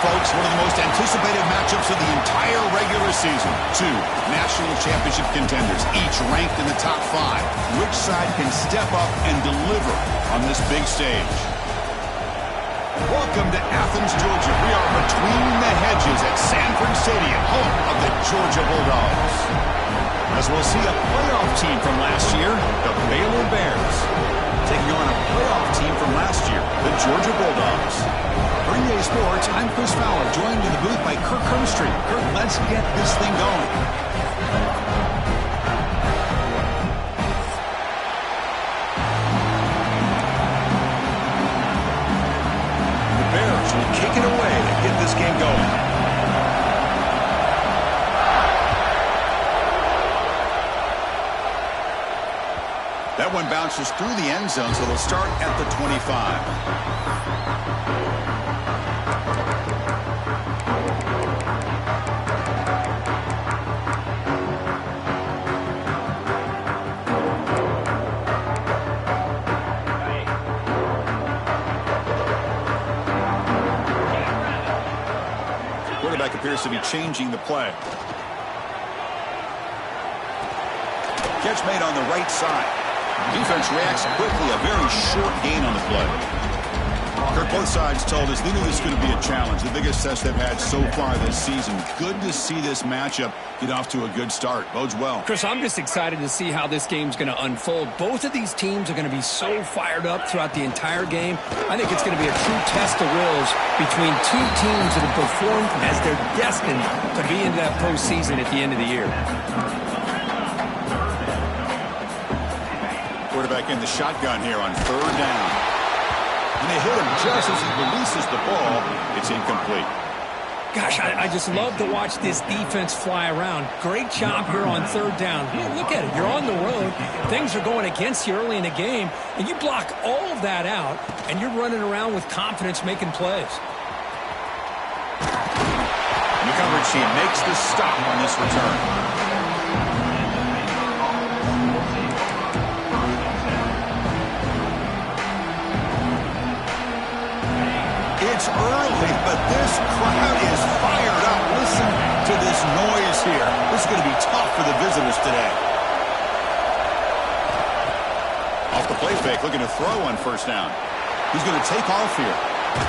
Folks, one of the most anticipated matchups of the entire regular season. Two national championship contenders, each ranked in the top 5. Which side can step up and deliver on this big stage? Welcome to Athens, Georgia. We are between the hedges at Sanford Stadium, home of the Georgia Bulldogs. As we'll see a playoff team from last year, the Baylor Bears, taking on a playoff team from last year, the Georgia Bulldogs. For EA Sports, I'm Chris Fowler, joined in the booth by Kirk Hermstreet. Kirk, let's get this thing going. The Bears will kick it away to get this game going. That one bounces through the end zone, so they'll start at the 25. Quarterback appears to be changing the play. Catch made on the right side. Defense reacts quickly, a very short gain on the play. Kirk, both sides told us they knew this was going to be a challenge, the biggest test they've had so far this season. Good to see this matchup get off to a good start. Bodes well. Chris, I'm just excited to see how this game's going to unfold. Both of these teams are going to be so fired up throughout the entire game. I think it's going to be a true test of wills between two teams that have performed as they're destined to be into that postseason at the end of the year. Quarterback in the shotgun here on 3rd down. And they hit him just as he releases the ball. It's incomplete. Gosh, I just love to watch this defense fly around. Great job here on 3rd down. Look at it. You're on the road. Things are going against you early in the game, and you block all of that out, and you're running around with confidence making plays. The coverage team makes the stop on this return. It's early, but this crowd is fired up. Listen to this noise here. This is going to be tough for the visitors today. Off the play fake, looking to throw on 1st down. He's going to take off here.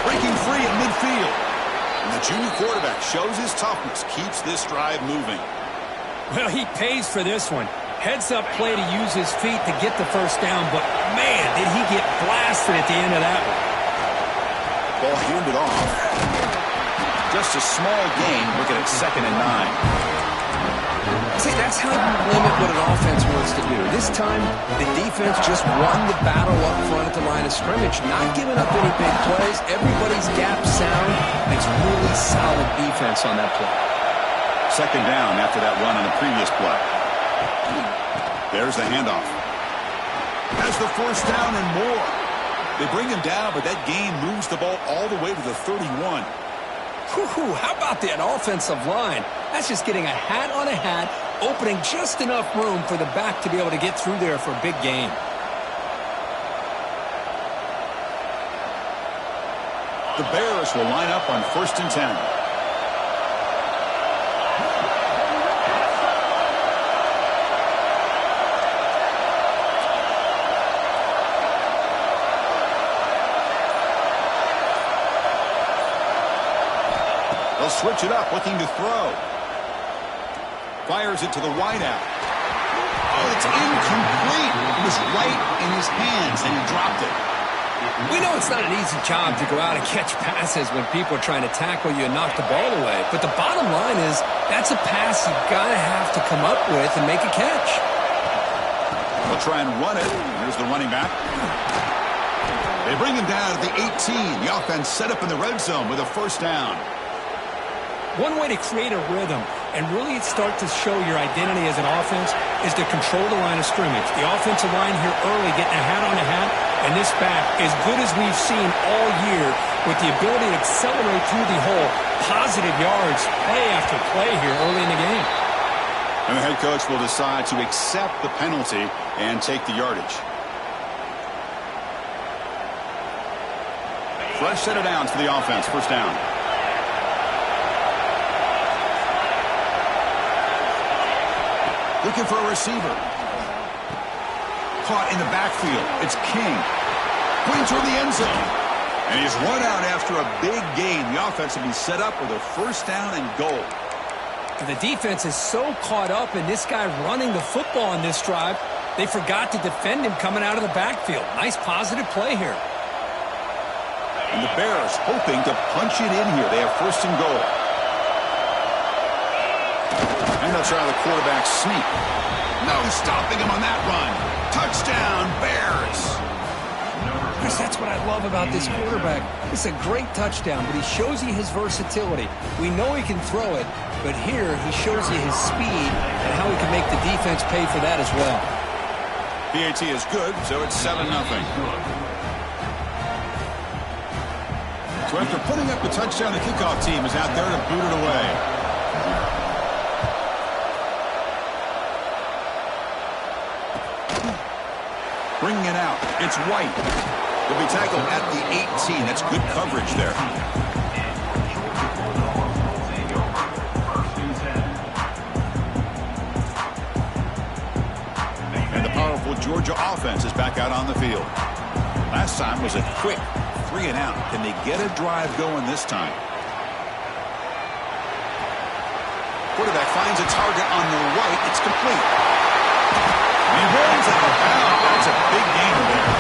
Breaking free at midfield. And the junior quarterback shows his toughness, keeps this drive moving. Well, he pays for this one. Heads-up play to use his feet to get the 1st down, but man, did he get blasted at the end of that one. Ball handed off. Just a small gain, looking at 2nd and 9. See, that's how you limit what an offense wants to do. This time, the defense just won the battle up front at the line of scrimmage, not giving up any big plays. Everybody's gap sound. It's really solid defense on that play. 2nd down after that run on the previous play. There's the handoff. Has the 1st down and more. They bring him down, but that gain moves the ball all the way to the 31. Whew, how about that offensive line? That's just getting a hat on a hat, opening just enough room for the back to be able to get through there for a big gain. The Bears will line up on 1st and 10. They'll switch it up, looking to throw. Fires it to the wideout. Oh, it's incomplete. It was right in his hands, and he dropped it. We know it's not an easy job to go out and catch passes when people are trying to tackle you and knock the ball away. But the bottom line is that's a pass you've got to have to come up with and make a catch. They'll try and run it. Here's the running back. They bring him down at the 18. The offense set up in the red zone with a first down. One way to create a rhythm and really start to show your identity as an offense is to control the line of scrimmage. The offensive line here early getting a hat on a hat, and this back, as good as we've seen all year, with the ability to accelerate through the hole, positive yards, play after play here early in the game. And the head coach will decide to accept the penalty and take the yardage. Fresh set of downs for the offense. First down. Looking for a receiver. Caught in the backfield. It's King. Putting toward the end zone. And he's run out after a big gain. The offense will be set up with a first down and goal. The defense is so caught up in this guy running the football on this drive, they forgot to defend him coming out of the backfield. Nice positive play here. And the Bears hoping to punch it in here. They have first and goal. And they'll try the quarterback sneak. No stopping him on that run. Touchdown, Bears. Chris, that's what I love about this quarterback. It's a great touchdown, but he shows you his versatility. We know he can throw it, but here he shows you his speed and how he can make the defense pay for that as well. PAT is good, so it's 7-0. So after putting up the touchdown, the kickoff team is out there to boot it away. Bringing it out. It's White. He'll be tackled at the 18. That's good coverage there. And the powerful Georgia offense is back out on the field. Last time was a quick 3 and out. Can they get a drive going this time? Quarterback finds a target on the right. It's complete. He runs out of bounds. That's a big gain there.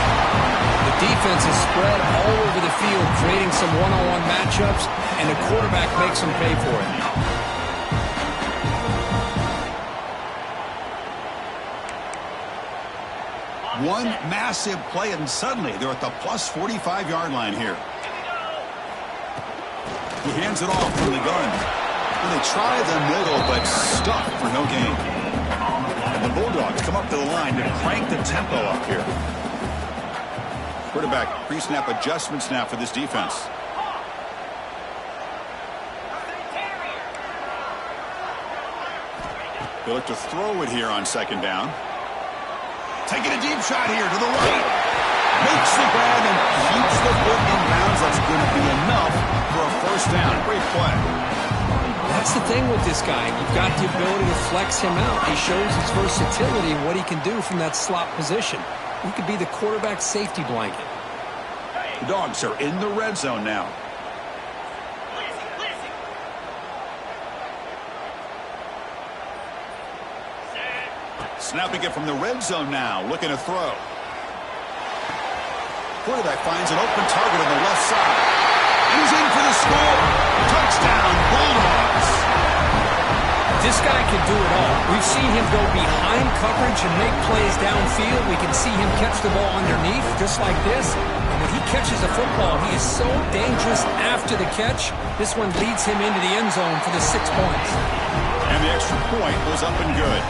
The defense is spread all over the field, creating some one-on-one matchups, and the quarterback makes them pay for it. One massive play, and suddenly they're at the plus 45-yard line here. He hands it off from the gun. Well, they try the middle, but stuck for no gain. The Bulldogs come up to the line to crank the tempo up here. Quarterback pre-snap adjustments now for this defense. They look to throw it here on second down. Taking a deep shot here to the right. Makes the grab and keeps the foot in bounds. That's going to be enough for a first down. Great play. That's the thing with this guy. You've got the ability to flex him out. He shows his versatility and what he can do from that slot position. He could be the quarterback safety blanket. The Dogs are in the red zone now. Snapping it from the red zone now. Looking to throw. Quarterback finds an open target on the left side. He's in for the score. Touchdown, Bulldogs. This guy can do it all. We've seen him go behind coverage and make plays downfield. We can see him catch the ball underneath, just like this. And when he catches a football, he is so dangerous after the catch. This one leads him into the end zone for the 6 points. And the extra point was up and good.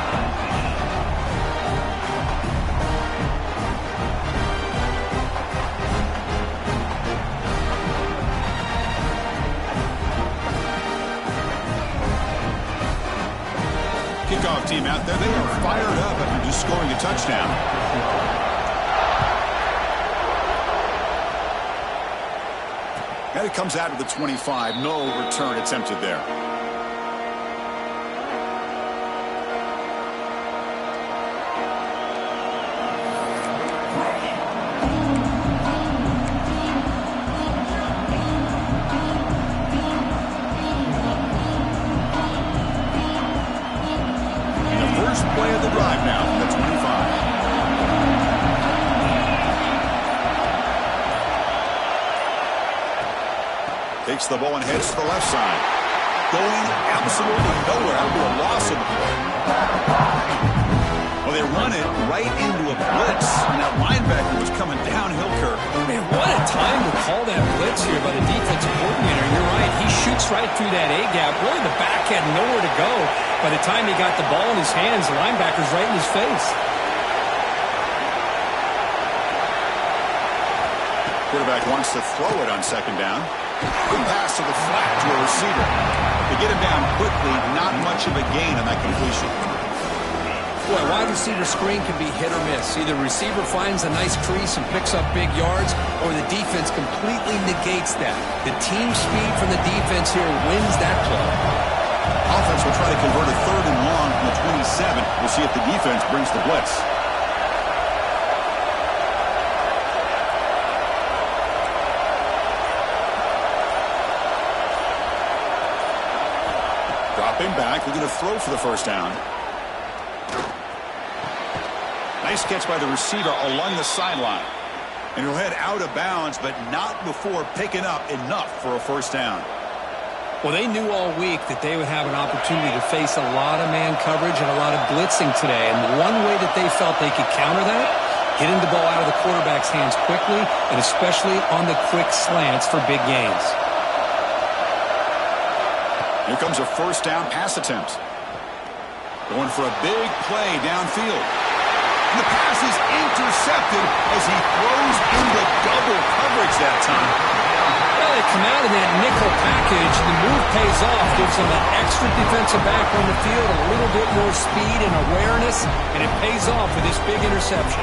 Kickoff team out there. They are fired up after just scoring a touchdown. And it comes out of the 25. No return attempted there. Play of the drive now from the 25. the ball and heads to the left side. Going absolutely nowhere after a loss of the play. Well, they run it right into a blitz, and that linebacker was coming downhill, Kirk. Man, what a time to call that blitz here by the defensive coordinator. You're right. He shoots right through that A-gap. Really, the back had nowhere to go. By the time he got the ball in his hands, the linebacker's right in his face. Quarterback wants to throw it on second down. Good pass to the flat to a receiver. They get him down quickly, not much of a gain on that completion. Boy, wide receiver screen can be hit or miss. Either the receiver finds a nice crease and picks up big yards, or the defense completely negates that. The team speed from the defense here wins that play. Offense will try to convert a third and long from the 27. We'll see if the defense brings the blitz. Dropping back, looking to throw for the first down. Nice catch by the receiver along the sideline. And he'll head out of bounds, but not before picking up enough for a first down. Well, they knew all week that they would have an opportunity to face a lot of man coverage and a lot of blitzing today. And one way that they felt they could counter that, getting the ball out of the quarterback's hands quickly, and especially on the quick slants for big gains. Here comes a first down pass attempt. Going for a big play downfield. And the pass is intercepted as he throws into double coverage that time. Well, they come out of that nickel package. The move pays off, gives them an extra defensive back on the field, a little bit more speed and awareness, and it pays off with this big interception.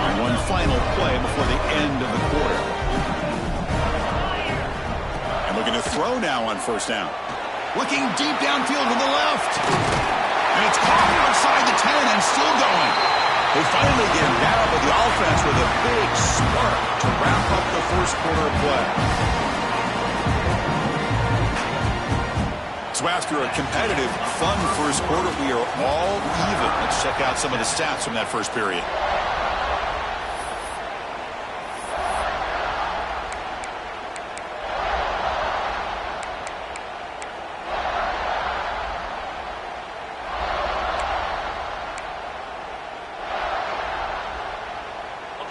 On one final play before the end of the quarter. And looking to throw now on first down. Looking deep downfield to the left. And it's caught outside the 10 and still going. They finally get him down, but the offense with a big spark to wrap up the first quarter of play. So after a competitive, fun first quarter, we are all even. Let's check out some of the stats from that first period.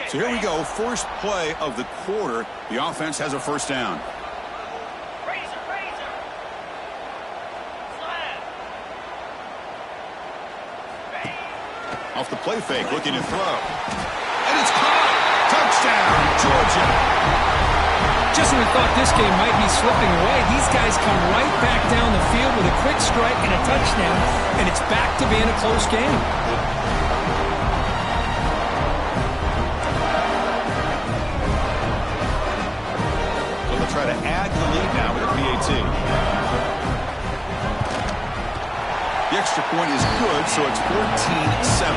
So here we go, first play of the quarter. The offense has a first down. Off the play fake, looking to throw. And it's caught! Touchdown, Georgia! Just when we thought this game might be slipping away, these guys come right back down the field with a quick strike and a touchdown, and it's back to being a close game. Try to add to the lead now with a PAT. The extra point is good, so it's 14-7.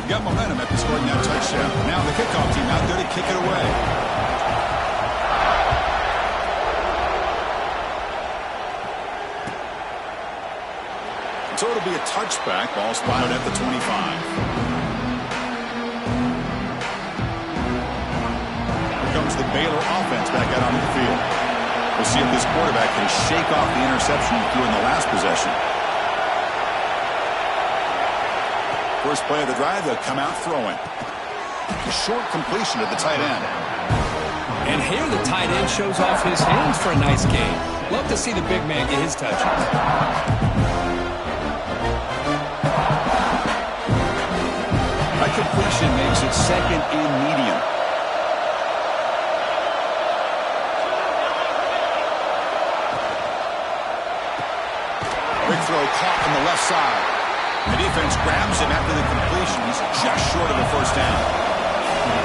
Got momentum after scoring that touchdown. Now the kickoff team out there to kick it away. So it'll be a touchback. Ball spotted at the 25. Here comes the Baylor offense back out onto the field. We'll see if this quarterback can shake off the interception he threw in the last possession. First play of the drive, they'll come out throwing. A short completion to the tight end. And here the tight end shows off his hands for a nice game. Love to see the big man get his touches. Completion makes it second and medium. Quick throw caught on the left side. The defense grabs him after the completion. He's just short of the first down.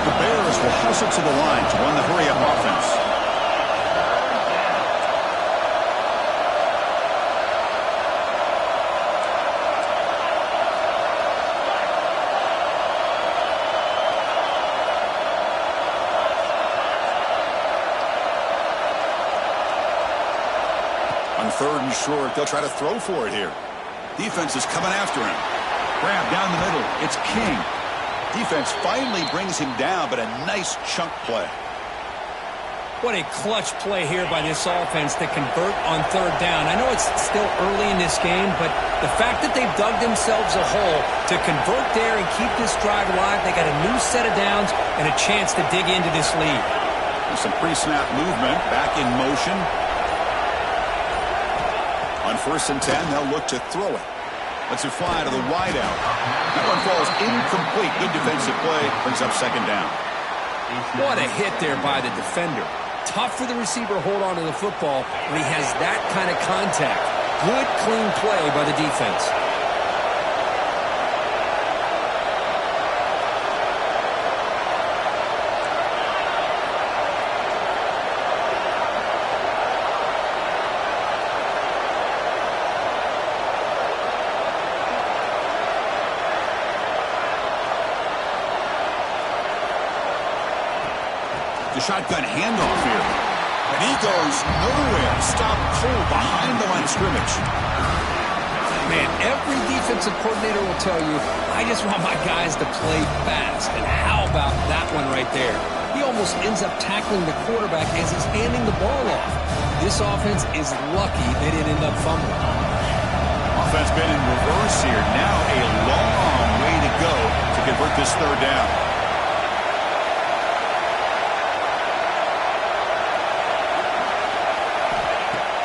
The Bears will hustle to the line to run the hurry-up offense. 3rd and short. They'll try to throw for it here. Defense is coming after him. Grab down the middle. It's King. Defense finally brings him down, but a nice chunk play. What a clutch play here by this offense to convert on 3rd down. I know it's still early in this game, but the fact that they've dug themselves a hole to convert there and keep this drive alive, they got a new set of downs and a chance to dig into this lead. There's some pre-snap movement, back in motion. On 1st and 10, they'll look to throw it. Lets it fly to the wideout. That one falls incomplete. Good defensive play. Brings up 2nd down. What a hit there by the defender. Tough for the receiver to hold on to the football when he has that kind of contact. Good, clean play by the defense. The shotgun handoff here. And he goes nowhere. Stop cold behind the line of scrimmage. Man, every defensive coordinator will tell you, I just want my guys to play fast. And how about that one right there? He almost ends up tackling the quarterback as he's handing the ball off. This offense is lucky they didn't end up fumbling. Offense been in reverse here. Now a long way to go to convert this 3rd down.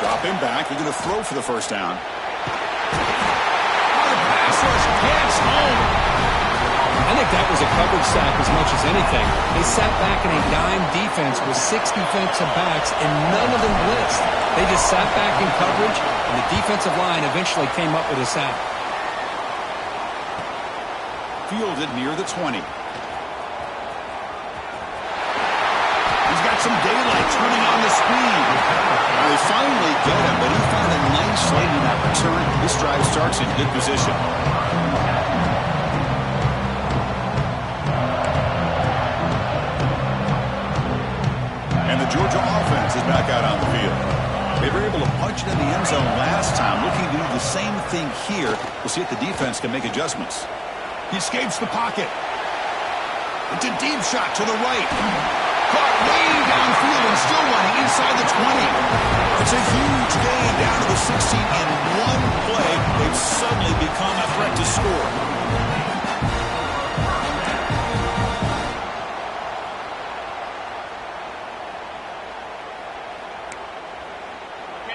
Drop him back. They're going to throw for the 1st down. The pass rush gets home. I think that was a coverage sack as much as anything. They sat back in a dime defense with 6 defensive backs, and none of them blitzed. They just sat back in coverage, and the defensive line eventually came up with a sack. Fielded near the 20. He's got some daylight turning on the speed. Now they finally get him, but he found a nice lane in that return. This drive starts in good position. And the Georgia offense is back out on the field. They were able to punch it in the end zone last time. Looking to do the same thing here. We'll see if the defense can make adjustments. He escapes the pocket. It's a deep shot to the right. Caught way downfield and still running inside the 20. It's a huge gain down to the 16 in one play. They've suddenly become a threat to score.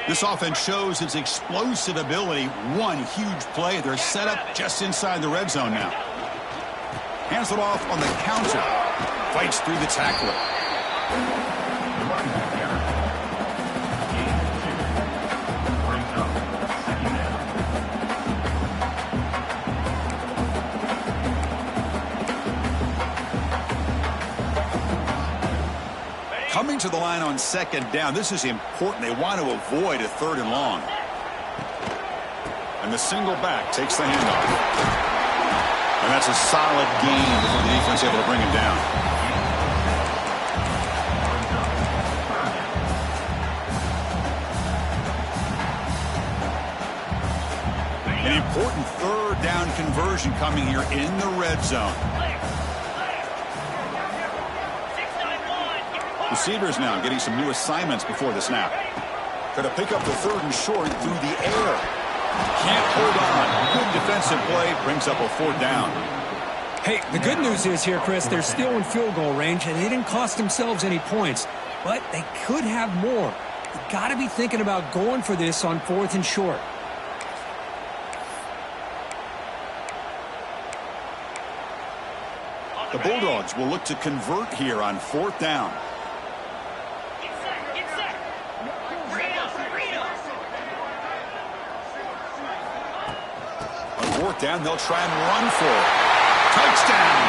This offense shows its explosive ability. One huge play. They're set up just inside the red zone now. Hands it off on the counter. Fights through the tackler. Coming to the line on 2nd down. This is important. They want to avoid a 3rd and long. And the single back takes the handoff. And that's a solid gain before the defense able to bring him down. An important 3rd down conversion coming here in the red zone. Receivers now getting some new assignments before the snap. Got to pick up the 3rd and short through the air. Can't hold on. Good defensive play. Brings up a 4th down. Hey, the good news is here, Chris, they're still in field goal range, and they didn't cost themselves any points. But they could have more. You got to be thinking about going for this on 4th and short. The Bulldogs will look to convert here on 4th down. On 4th down, they'll try and run for it. Touchdown!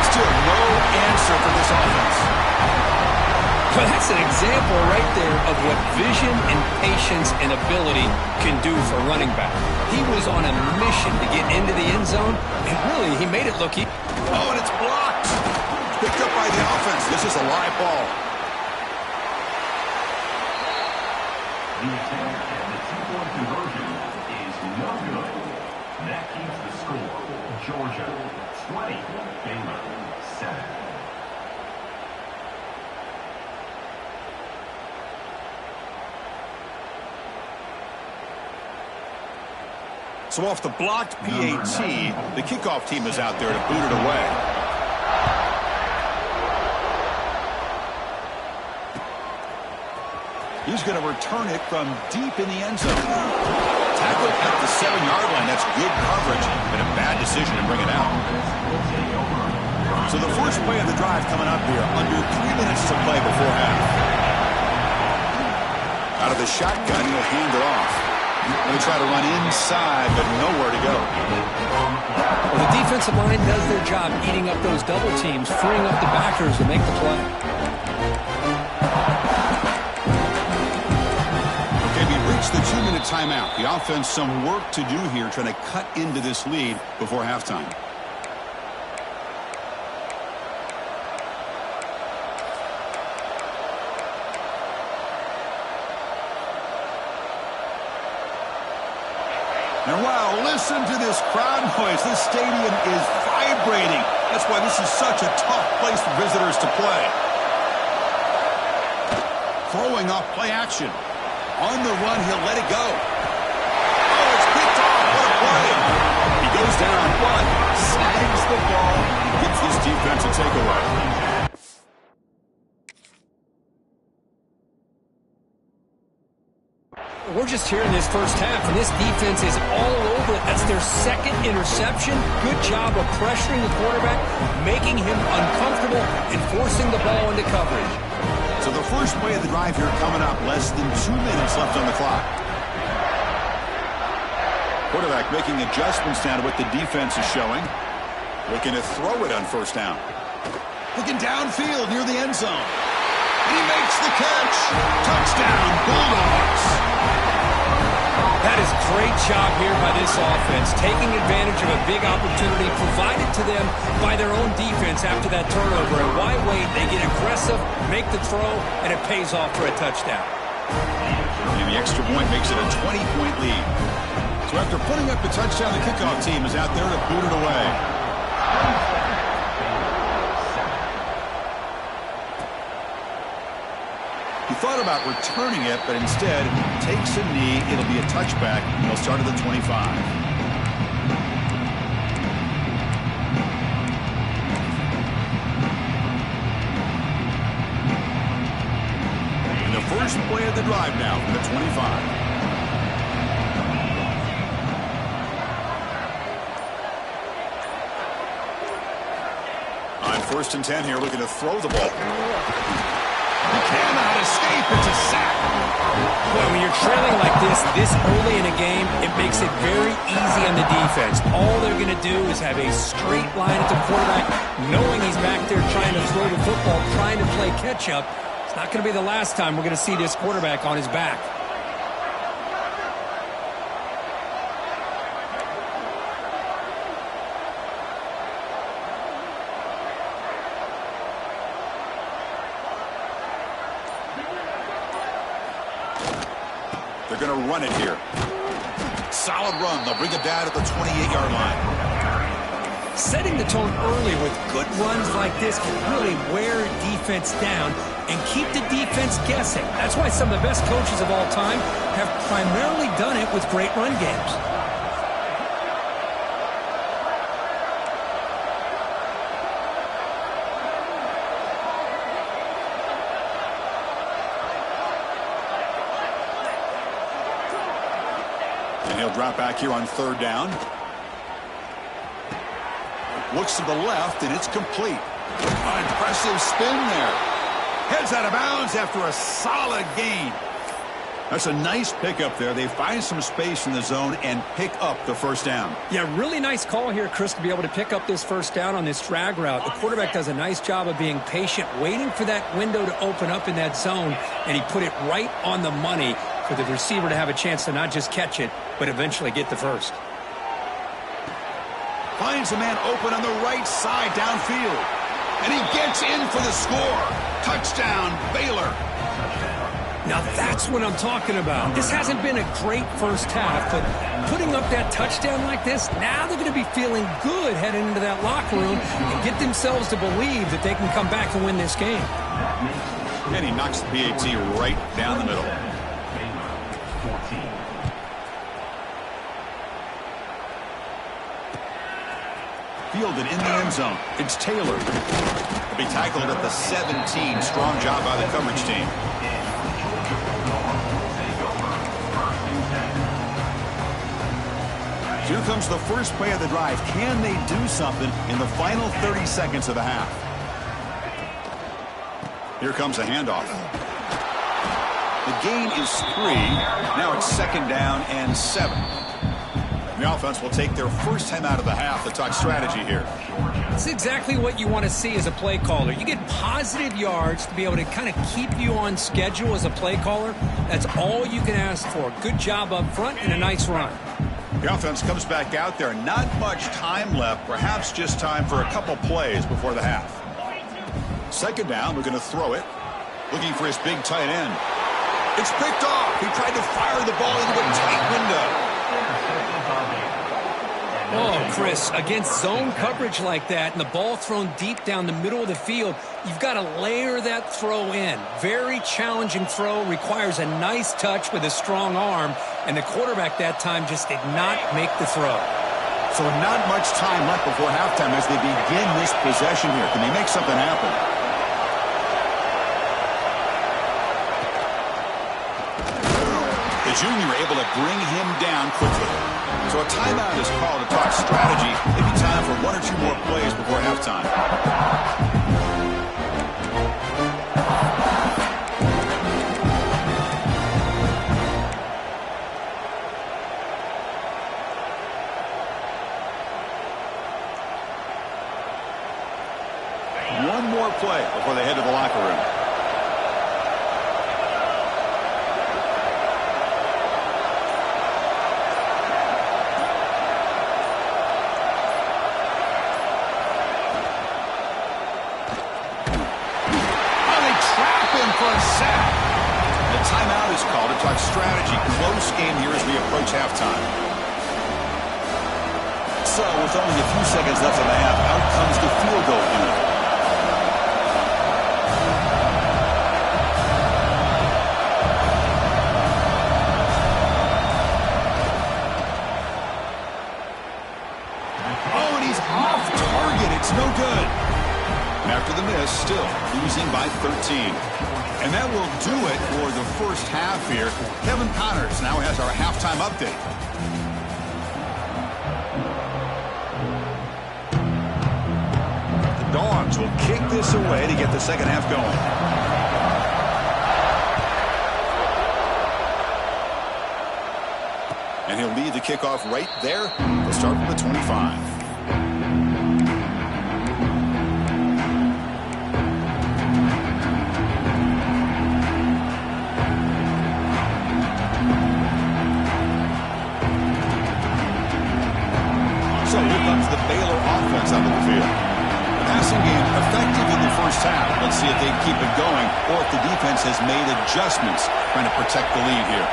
Still no answer for this offense. Well, that's an example right there of what vision and patience and ability can do for a running back. He was on a mission to get into the end zone, and really, he made it look easy. Oh, and it's blocked. Picked up by the offense. This is a live ball. The attempt at the two-point conversion is no good. That keeps the score. Georgia 20, Baylor 7. So off the blocked PAT, the kickoff team is out there to boot it away. He's going to return it from deep in the end zone. Tackle at the 7-yard line. That's good coverage, and a bad decision to bring it out. So the first play of the drive coming up here, under 3 minutes to play before half. Out of the shotgun, he'll hand it off. They try to run inside, but nowhere to go. Well, the defensive line does their job eating up those double teams, freeing up the backers to make the play. Okay, we reached the 2-minute timeout. The offense some work to do here, trying to cut into this lead before halftime. And wow, listen to this crowd noise. This stadium is vibrating. That's why this is such a tough place for visitors to play. Throwing off play action. On the run, he'll let it go. Oh, it's picked off. What a play. He goes down, but snags the ball. Gets this defense a takeaway. We're just here in this first half, and this defense is all over it. That's their second interception. Good job of pressuring the quarterback, making him uncomfortable, and forcing the ball into coverage. So the first play of the drive here coming up. Less than 2 minutes left on the clock. Quarterback making adjustments down to what the defense is showing. Looking to throw it on first down. Looking downfield near the end zone. And he makes the catch. Touchdown, Bulldogs. That is great job here by this offense, taking advantage of a big opportunity provided to them by their own defense after that turnover. And why wait? They get aggressive, make the throw, and it pays off for a touchdown. And the extra point makes it a 20-point lead. So after putting up the touchdown, the kickoff team is out there to boot it away. He thought about returning it, but instead takes a knee. It'll be a touchback. He'll start at the 25. And the first play of the drive now from the 25. On 1st and 10 here, looking to throw the ball. You cannot escape. It's a sack. Well, when you're trailing like this early in a game, it makes it very easy on the defense. All they're going to do is have a straight line at the quarterback, knowing he's back there trying to throw the football, trying to play catch-up. It's not going to be the last time we're going to see this quarterback on his back. They're going to run it here. Solid run. They'll bring it down at the 28-yard line. Setting the tone early with good runs like this can really wear defense down and keep the defense guessing. That's why some of the best coaches of all time have primarily done it with great run games. And he'll drop back here on 3rd down. Looks to the left, and it's complete. An impressive spin there. Heads out of bounds after a solid gain. That's a nice pickup there. They find some space in the zone and pick up the first down. Yeah, really nice call here, Chris, to be able to pick up this first down on this drag route. The quarterback does a nice job of being patient, waiting for that window to open up in that zone, and he put it right on the money for the receiver to have a chance to not just catch it, but eventually get the first. Finds a man open on the right side downfield. And he gets in for the score. Touchdown, Baylor. Now that's what I'm talking about. This hasn't been a great first half, but putting up that touchdown like this, now they're going to be feeling good heading into that locker room and get themselves to believe that they can come back and win this game. And he knocks the PAT right down the middle. Fielded in the end zone. It's Taylor. He'll be tackled at the 17. Strong job by the coverage team. Here comes the first play of the drive. Can they do something in the final 30 seconds of the half? Here comes a handoff. The gain is 3. Now it's 2nd down and 7. The offense will take their first time out of the half to talk strategy here. It's exactly what you want to see as a play caller. You get positive yards to be able to kind of keep you on schedule as a play caller. That's all you can ask for. Good job up front and a nice run. The offense comes back out there. Not much time left. Perhaps just time for a couple plays before the half. 2nd down. We're going to throw it. Looking for his big tight end. It's picked off. He tried to fire the ball into a tight window. Oh, Chris, against zone coverage like that and the ball thrown deep down the middle of the field, you've got to layer that throw in. Very challenging throw, requires a nice touch with a strong arm, and the quarterback that time just did not make the throw. So not much time left before halftime as they begin this possession here. Can they make something happen? The junior able to bring him down quickly. So a timeout is called to talk strategy. Maybe time for 1 or 2 more plays before halftime. One more play before they head to the locker room. Timeout is called to talk strategy. Close game here as we approach halftime. So with only a few seconds left in the half, out comes the field goal unit. Oh, and he's off target. It's no good. And after the miss, still losing by 13. And that will do it for the first half here. Kevin Connors now has our halftime update. The Dogs will kick this away to get the second half going. And he'll lead the kickoff right there. They'll start from the 25. So here comes the Baylor offense out of the field. The passing game effective in the first half. Let's see if they keep it going or if the defense has made adjustments trying to protect the lead here.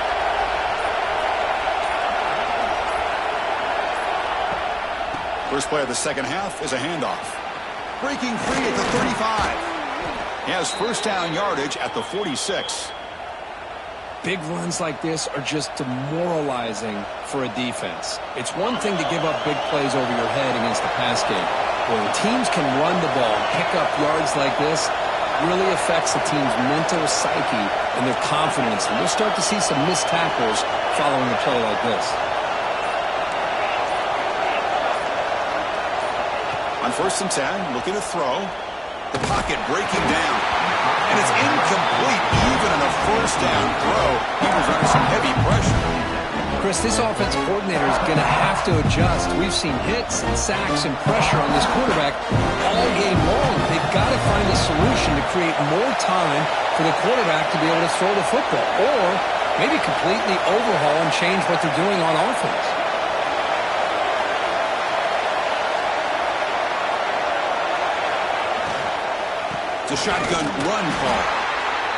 First play of the second half is a handoff. Breaking free at the 35. He has first down yardage at the 46. Big runs like this are just demoralizing for a defense. It's one thing to give up big plays over your head against the pass game. When teams can run the ball and pick up yards like this, it really affects the team's mental psyche and their confidence. And we'll start to see some missed tackles following a play like this. On 1st and 10, looking to throw. The pocket breaking down. And it's incomplete. Even in a first down throw, he was under some heavy pressure. Chris, this offensive coordinator is going to have to adjust. We've seen hits and sacks and pressure on this quarterback all game long. They've got to find a solution to create more time for the quarterback to be able to throw the football. Or maybe completely overhaul and change what they're doing on offense. It's a shotgun run call.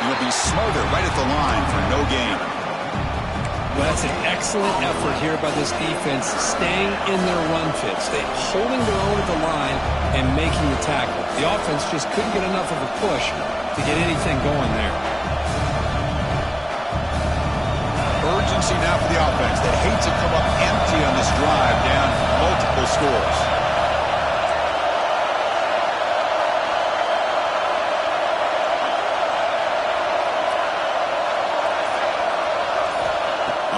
He'll be smothered right at the line for no gain. Well, that's an excellent effort here by this defense, staying in their run fits, holding their own at the line and making the tackle. The offense just couldn't get enough of a push to get anything going there. Urgency now for the offense that hates to come up empty on this drive, down multiple scores.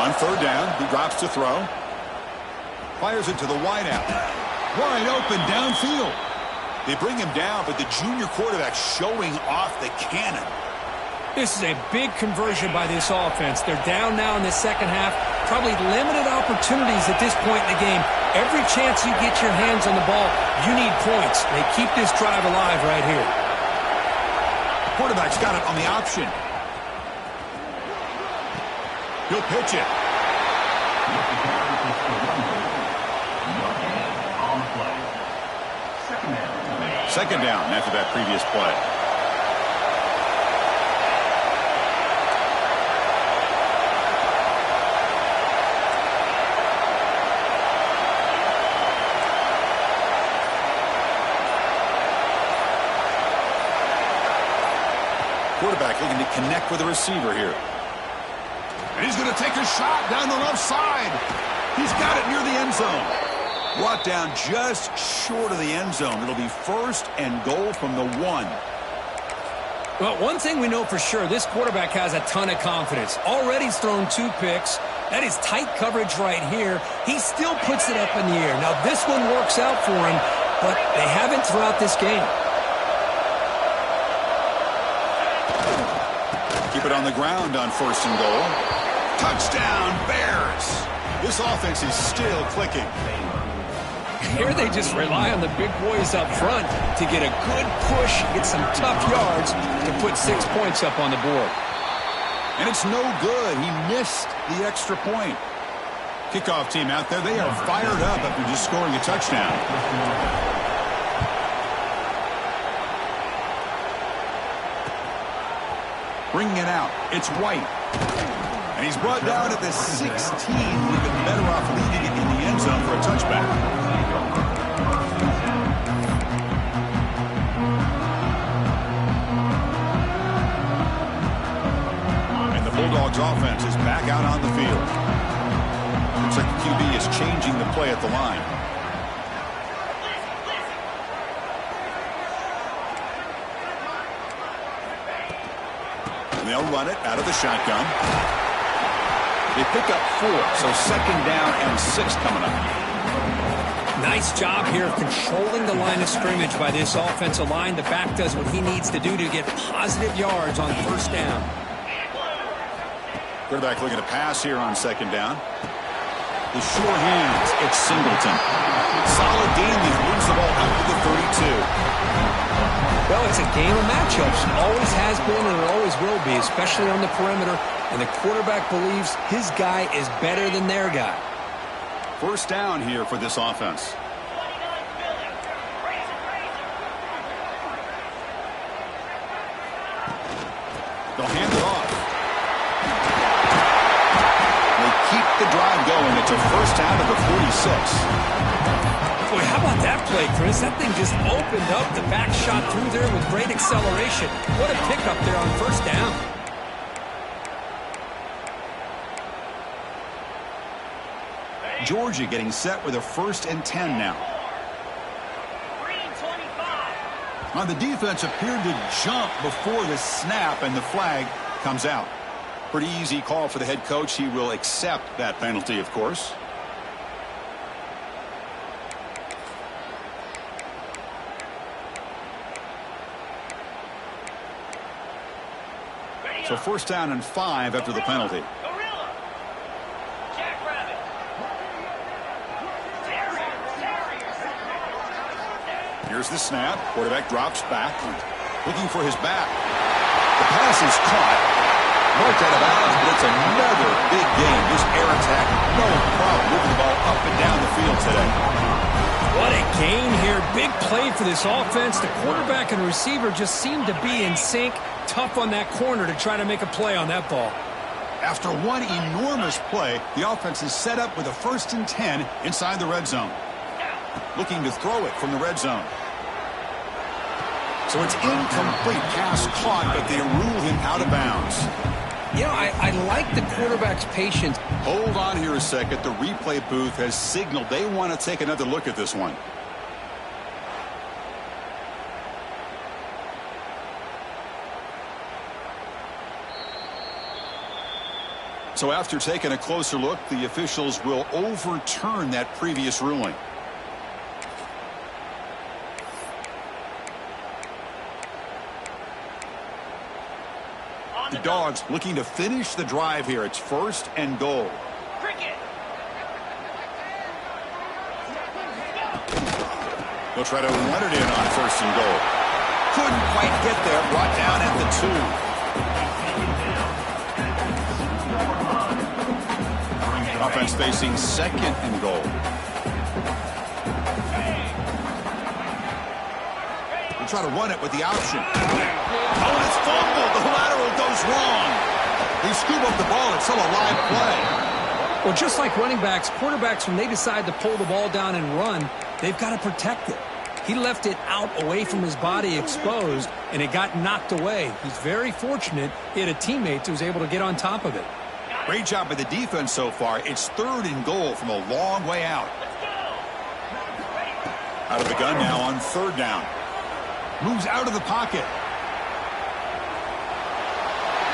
On third down, he drops to throw. Fires it to the wideout. Wide open downfield. They bring him down, but the junior quarterback showing off the cannon. This is a big conversion by this offense. They're down now in the second half. Probably limited opportunities at this point in the game. Every chance you get your hands on the ball, you need points. They keep this drive alive right here. Quarterback's got it on the option. He'll pitch it. Second down after that previous play. Quarterback looking to connect with the receiver here. And he's going to take a shot down the left side. He's got it near the end zone. Brought down just short of the end zone. It'll be first and goal from the 1. Well, one thing we know for sure, this quarterback has a ton of confidence. Already he's thrown 2 picks. That is tight coverage right here. He still puts it up in the air. Now, this one works out for him, but they haven't throughout this game. Keep it on the ground on first and goal. Touchdown, Bears. This offense is still clicking. Here they just rely on the big boys up front to get a good push, get some tough yards to put 6 points up on the board. And it's no good. He missed the extra point. Kickoff team out there, they are fired up after just scoring a touchdown. Bringing it out, it's White. And he's brought down at the 16. Would have been better off leading it in the end zone for a touchback. And the Bulldogs offense is back out on the field. Looks like the QB is changing the play at the line. And they'll run it out of the shotgun. They pick up 4, so second down and 6 coming up. Nice job here of controlling the line of scrimmage by this offensive line. The back does what he needs to do to get positive yards on first down. Quarterback looking to pass here on second down. The sure hands, it's Singleton. Solid game, he moves the ball out to the 32. Well, it's a game of matchups. Always has been and it always will be, especially on the perimeter. And the quarterback believes his guy is better than their guy. First down here for this offense. They'll hand it off. They keep the drive going. It's a first down to the 46. Boy, how about that play, Chris? That thing just opened up. The back shot through there with great acceleration. What a pickup there on first down. Georgia getting set with a 1st and 10 now. Now the defense appeared to jump before the snap and the flag comes out. Pretty easy call for the head coach. He will accept that penalty, of course. So first down and 5 after the penalty. Here's the snap. Quarterback drops back. Looking for his back. The pass is caught. Marked out of bounds, but it's another big game. This air attack, no problem moving the ball up and down the field today. What a gain here. Big play for this offense. The quarterback and receiver just seem to be in sync. Tough on that corner to try to make a play on that ball. After one enormous play, the offense is set up with a 1st and 10 inside the red zone. Looking to throw it from the red zone. So it's incomplete, pass caught, but they rule him out of bounds. You know, I like the quarterback's patience. Hold on here a second. The replay booth has signaled they want to take another look at this one. So after taking a closer look, the officials will overturn that previous ruling. The Dogs looking to finish the drive here. It's 1st and goal. They'll try to run it in on 1st and goal. Couldn't quite get there. Brought down at the 2. Offense facing 2nd and goal. We'll try to run it with the option. Oh, and it's fumbled. The lateral goes wrong. They scoop up the ball. It's still a live play. Well, just like running backs, quarterbacks, when they decide to pull the ball down and run, they've got to protect it. He left it out away from his body exposed, and it got knocked away. He's very fortunate he had a teammate who was able to get on top of it. Great job by the defense so far. It's 3rd and goal from a long way out. Out of the gun now on 3rd down. Moves out of the pocket.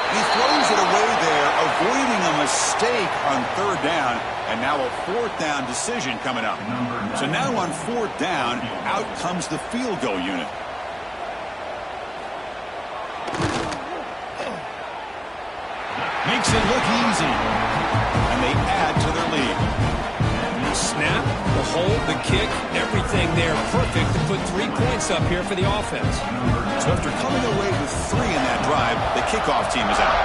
He throws it away there, avoiding a mistake on 3rd down. And now a 4th down decision coming up. So now on 4th down, out comes the field goal unit. Makes it look easy. And they add to their lead. The snap, the hold, the kick, everything there perfect to put 3 points up here for the offense. So after coming away with 3 in that drive, the kickoff team is out.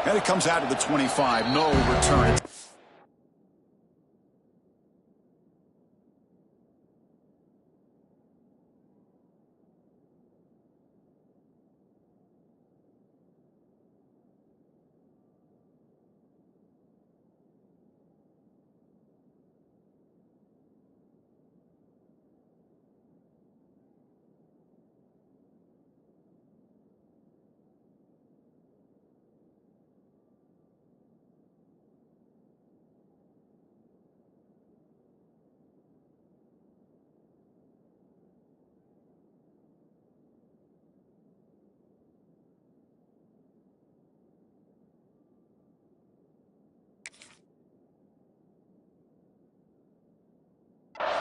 And it comes out to the 25. No return.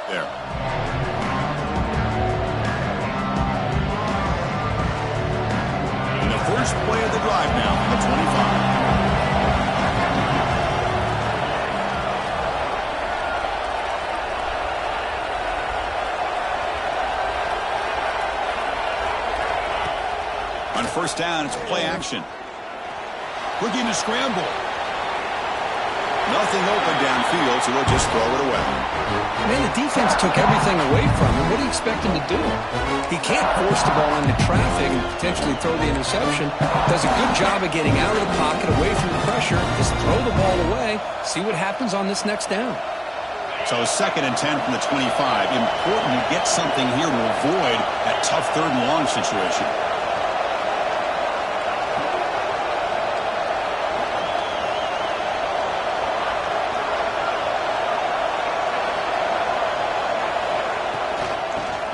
There. And the first play of the drive now from the 25. On 1st down, it's play action. Looking to scramble. Nothing open downfield, so they'll just throw it away. Man, the defense took everything away from him. What do you expect him to do? He can't force the ball into traffic and potentially throw the interception. Does a good job of getting out of the pocket, away from the pressure. Just throw the ball away. See what happens on this next down. So 2nd and 10 from the 25. Important to get something here to avoid that tough 3rd and long situation.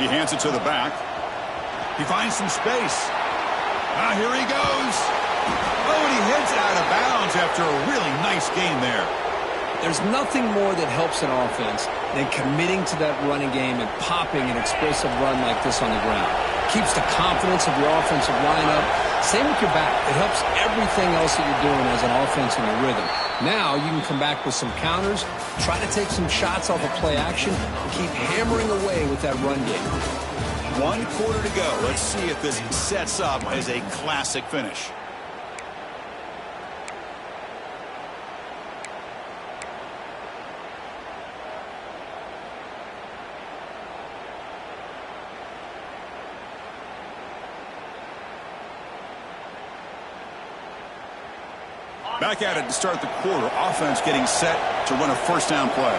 He hands it to the back. He finds some space. Ah, here he goes. Oh, and he heads out of bounds after a really nice game there. There's nothing more that helps an offense than committing to that running game and popping an explosive run like this on the ground. Keeps the confidence of your offensive lineup. Same with your back. It helps everything else that you're doing as an offense in your rhythm. Now you can come back with some counters, try to take some shots off of play action, and keep hammering away with that run game. 1 quarter to go. Let's see if this sets up as a classic finish. Back at it to start the quarter. Offense getting set to run a first down play.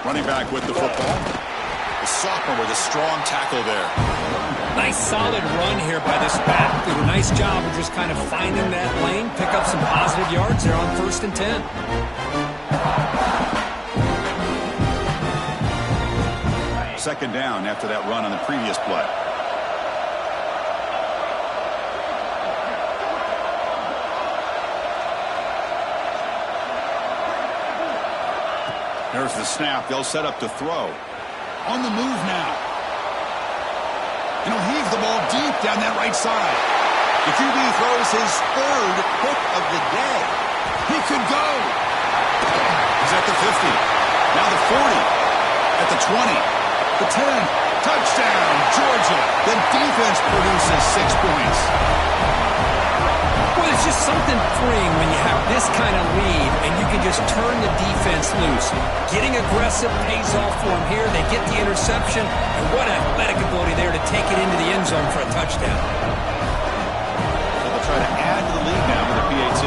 Running back with the football. The sophomore with a strong tackle there. Nice solid run here by this back. Did a nice job of just kind of finding that lane, pick up some positive yards there on 1st and 10. Second down after that run on the previous play. There's the snap. They'll set up to throw. On the move now. And he'll heave the ball deep down that right side. The QB throws his 3rd pick of the day. He could go. He's at the 50. Now the 40. At the 20. The 10. Touchdown, Georgia. The defense produces 6 points. Well, it's just something freeing when you have this kind of lead and you can just turn the defense loose. Getting aggressive pays off for them here. They get the interception, and what athletic ability there to take it into the end zone for a touchdown. They'll try to add to the lead now with a PAT.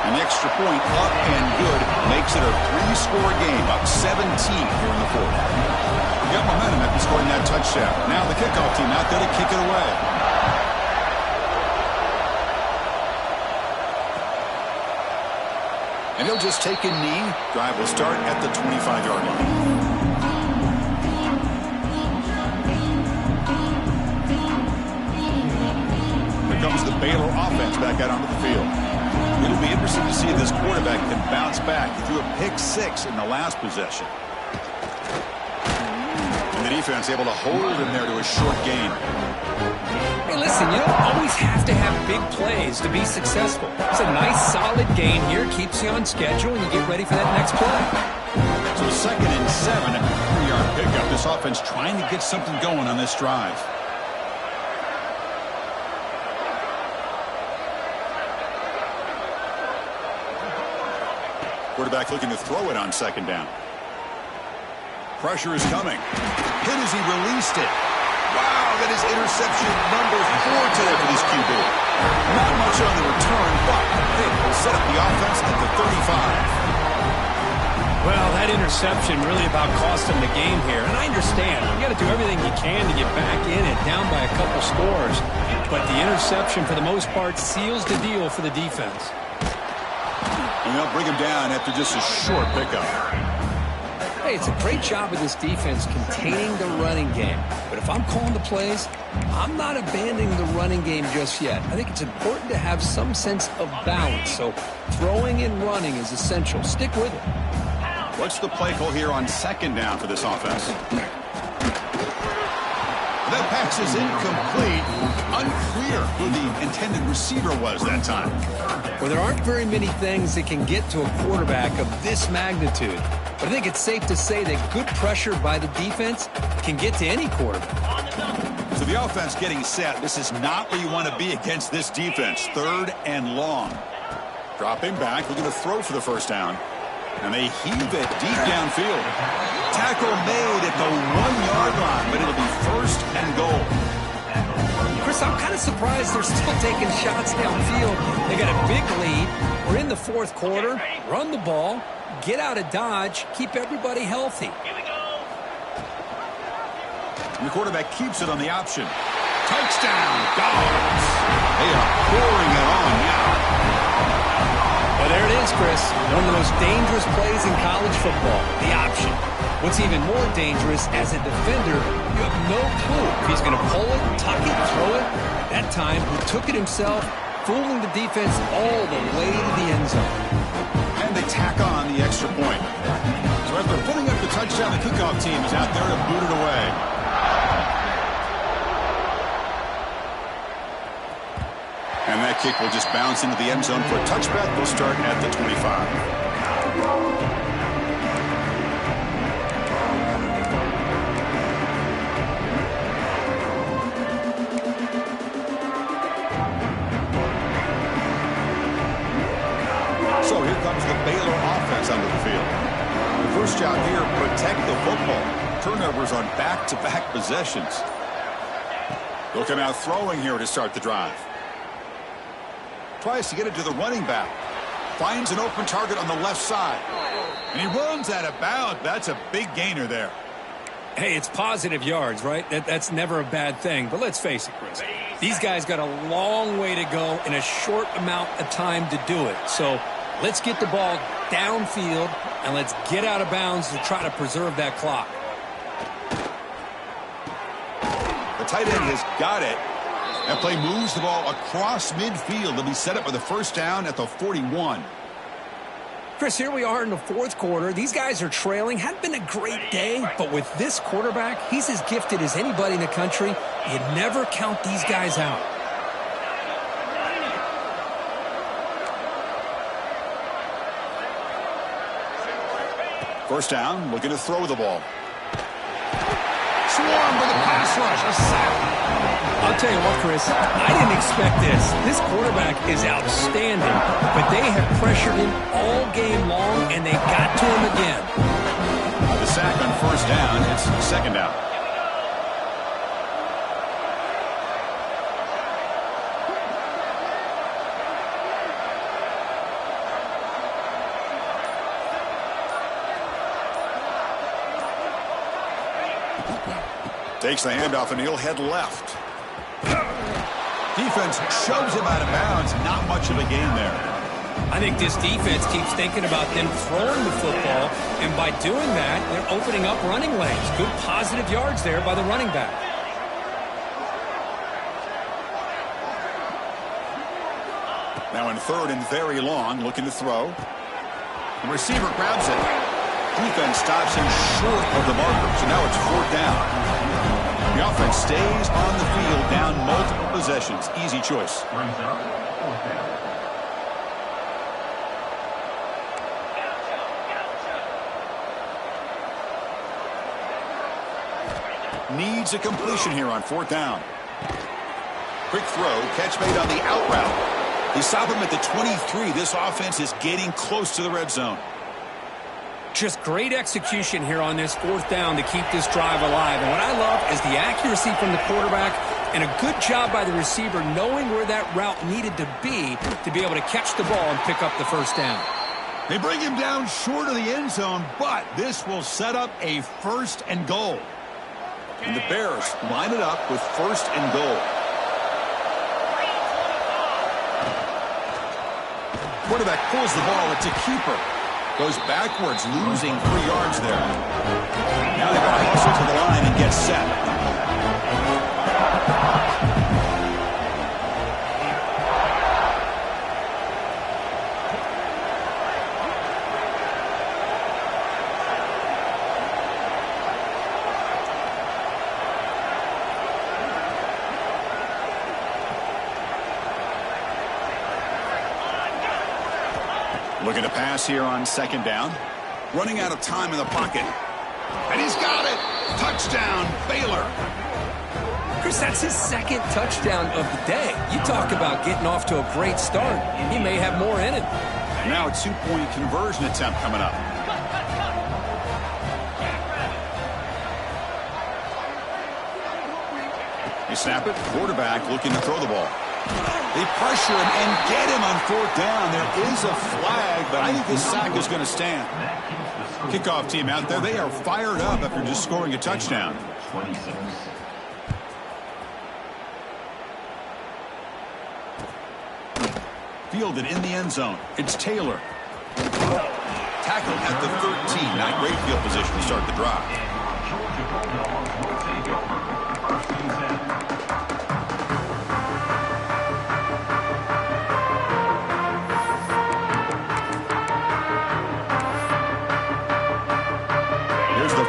An extra point up and good makes it a 3-score game, up 17 here in the 4th. You got momentum after scoring that touchdown. Now the kickoff team out there to kick it away. And he'll just take a knee. Drive will start at the 25-yard line. Here comes the Baylor offense back out onto the field. It'll be interesting to see if this quarterback can bounce back. He threw a pick-6 in the last possession. And the defense able to hold him there to a short gain. Hey, listen, you don't always have to have big plays to be successful. It's a nice, solid gain here. Keeps you on schedule, and you get ready for that next play. So 2nd and 7 at the 3-yard pickup. This offense trying to get something going on this drive. Quarterback looking to throw it on 2nd down. Pressure is coming. Hit as he released it. Wow, that is interception number 4 today for this QB. Not much on the return, but they will set up the offense at the 35. Well, that interception really about cost them the game here. And I understand. You got to do everything you can to get back in it, down by a couple scores. But the interception, for the most part, seals the deal for the defense. And they'll bring him down after just a short pickup. Hey, it's a great job of this defense containing the running game. But if I'm calling the plays, I'm not abandoning the running game just yet. I think it's important to have some sense of balance. So throwing and running is essential. Stick with it. What's the play call here on 2nd down for this offense? That pass is incomplete. Unclear who the intended receiver was that time. Well, there aren't very many things that can get to a quarterback of this magnitude. But I think it's safe to say that good pressure by the defense can get to any quarterback. So the offense getting set. This is not where you want to be against this defense. 3rd and long. Dropping back, looking to throw for the first down. And they heave it deep downfield. Tackle made at the 1-yard line, but it'll be 1st and goal. Chris, I'm kind of surprised they're still taking shots downfield. They got a big lead. We're in the 4th quarter. Run the ball. Get out of Dodge. Keep everybody healthy. And the quarterback keeps it on the option. Touchdown, Dogs. They are pouring it on now. Well, there it is, Chris. One of the most dangerous plays in college football, the option. What's even more dangerous, as a defender, you have no clue if he's going to pull it, tuck it, throw it. That time, he took it himself, fooling the defense all the way to the end zone. And they tack on the extra point. So after putting up the touchdown, the kickoff team is out there to boot it away. And that kick will just bounce into the end zone for a touchback. They'll start at the 25. So here comes the Baylor offense onto the field. The first job here, protect the football. Turnovers on back-to-back possessions. They'll come out throwing here to start the drive. Tries to get it to the running back. Finds an open target on the left side. And he runs out of bounds. That's a big gainer there. Hey, it's positive yards, right? That's never a bad thing. But let's face it, Chris. These guys got a long way to go in a short amount of time to do it. So let's get the ball downfield, and let's get out of bounds to try to preserve that clock. The tight end has got it. That play moves the ball across midfield. They'll be set up with a first down at the 41. Chris, here we are in the fourth quarter. These guys are trailing. Hadn't been a great day, but with this quarterback, he's as gifted as anybody in the country. You never count these guys out. First down, looking to throw the ball. Swarm with a pass rush, a sack. I'll tell you what, Chris, I didn't expect this. This quarterback is outstanding, but they have pressured him all game long, and they got to him again. The sack on first down, it's second down. Takes the handoff, and he'll head left. Defense shoves him out of bounds. Not much of a gain there. I think this defense keeps thinking about them throwing the football, and by doing that, they're opening up running lanes. Good positive yards there by the running back. Now in third and very long, looking to throw. The receiver grabs it. Defense stops him short of the marker, so now it's fourth down. The offense stays on the field, down multiple possessions. Easy choice. Needs a completion here on fourth down. Quick throw, catch made on the out route. They stop him at the 23. This offense is getting close to the red zone. Just great execution here on this fourth down to keep this drive alive. And what I love is the accuracy from the quarterback and a good job by the receiver knowing where that route needed to be able to catch the ball and pick up the first down. They bring him down short of the end zone, but this will set up a first and goal. And the Bears line it up with first and goal. Quarterback pulls the ball. It's a keeper. Goes backwards, losing 3 yards there. Now they're going to hustle to the line and get set. Looking to pass here on second down. Running out of time in the pocket. And he's got it. Touchdown, Baylor. Chris, that's his second touchdown of the day. You talk about getting off to a great start. He may have more in it. Now a 2-point conversion attempt coming up. They snap it. Quarterback looking to throw the ball. They pressure him and get him on fourth down. There is a flag, but I think this sack is going to stand. Kickoff team out there. They are fired up after just scoring a touchdown. Fielded in the end zone. It's Taylor. Tackled at the 13. Not great field position to start the drive.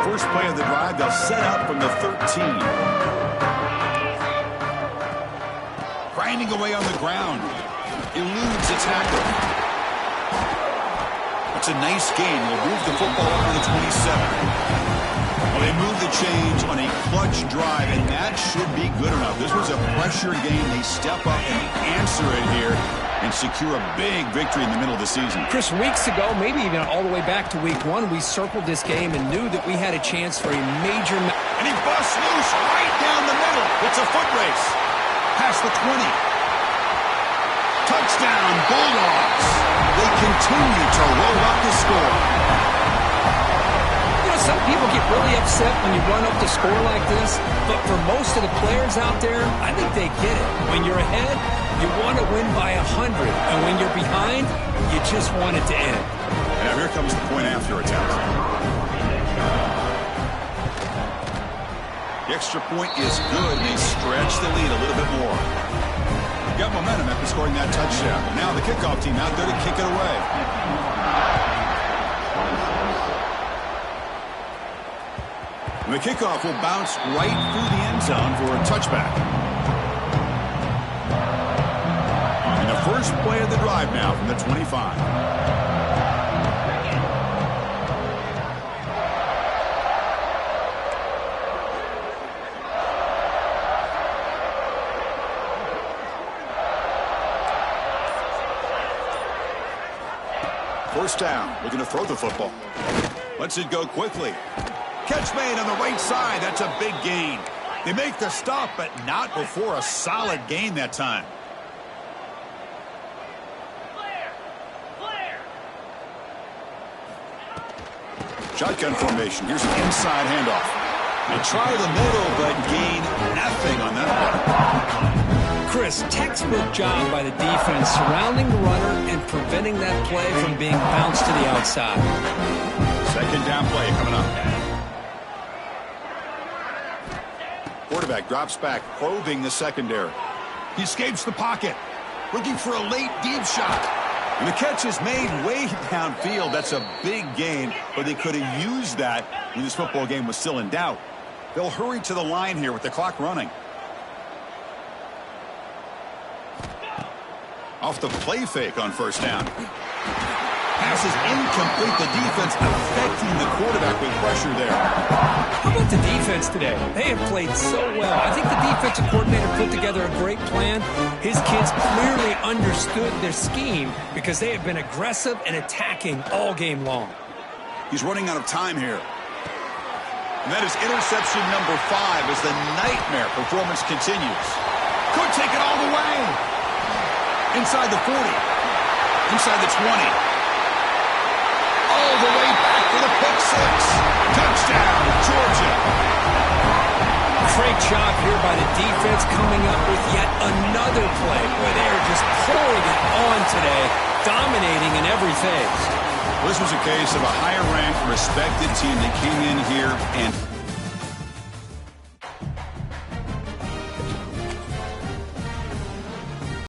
First play of the drive, they'll set up from the 13. Grinding away on the ground. Eludes a tackle. It's a nice gain. They'll move the football up to the 27. Well, they move the chains on a clutch drive, and that should be good enough. This was a pressure game. They step up and answer it here. and secure a big victory in the middle of the season. Chris, weeks ago, maybe even all the way back to week 1, we circled this game and knew that we had a chance for a major... And he busts loose right down the middle. It's a foot race. Past the 20. Touchdown, Bulldogs. They continue to roll up the score. You know, some people get really upset when you run up the score like this, but for most of the players out there, I think they get it. When you're ahead, you want to win by 100, and when you're behind, you just want it to end. Now here comes the point after attempt. The extra point is good. They stretch the lead a little bit more. Got momentum after scoring that touchdown. Now the kickoff team out there to kick it away. And the kickoff will bounce right through the end zone for a touchback. And the first play of the drive now from the 25. First down, looking to throw the football. Lets it go quickly. Catch made on the right side. That's a big gain. They make the stop, but not before a solid gain that time. Shotgun formation. Here's an inside handoff. They try the middle, but gain nothing on that one. Chris, textbook job by the defense surrounding the runner and preventing that play from being bounced to the outside. Second down play coming up. Quarterback drops back, probing the secondary. He escapes the pocket, looking for a late deep shot. And the catch is made way downfield. That's a big gain, but they could have used that when this football game was still in doubt. They'll hurry to the line here with the clock running. Off the play fake on first down. Pass is incomplete. The defense affecting the quarterback with pressure there. How about the defense today? They have played so well. I think the defensive coordinator put together a great plan. His kids clearly understood their scheme because they have been aggressive and attacking all game long. He's running out of time here. And that is interception number 5 as the nightmare performance continues. Could take it all the way. Inside the 40. Inside the 20. All the way back for the pick 6. Touchdown, Georgia. Great job here by the defense coming up with yet another play where they're just pouring it on today, dominating in every phase. This was a case of a higher-ranked, respected team that came in here and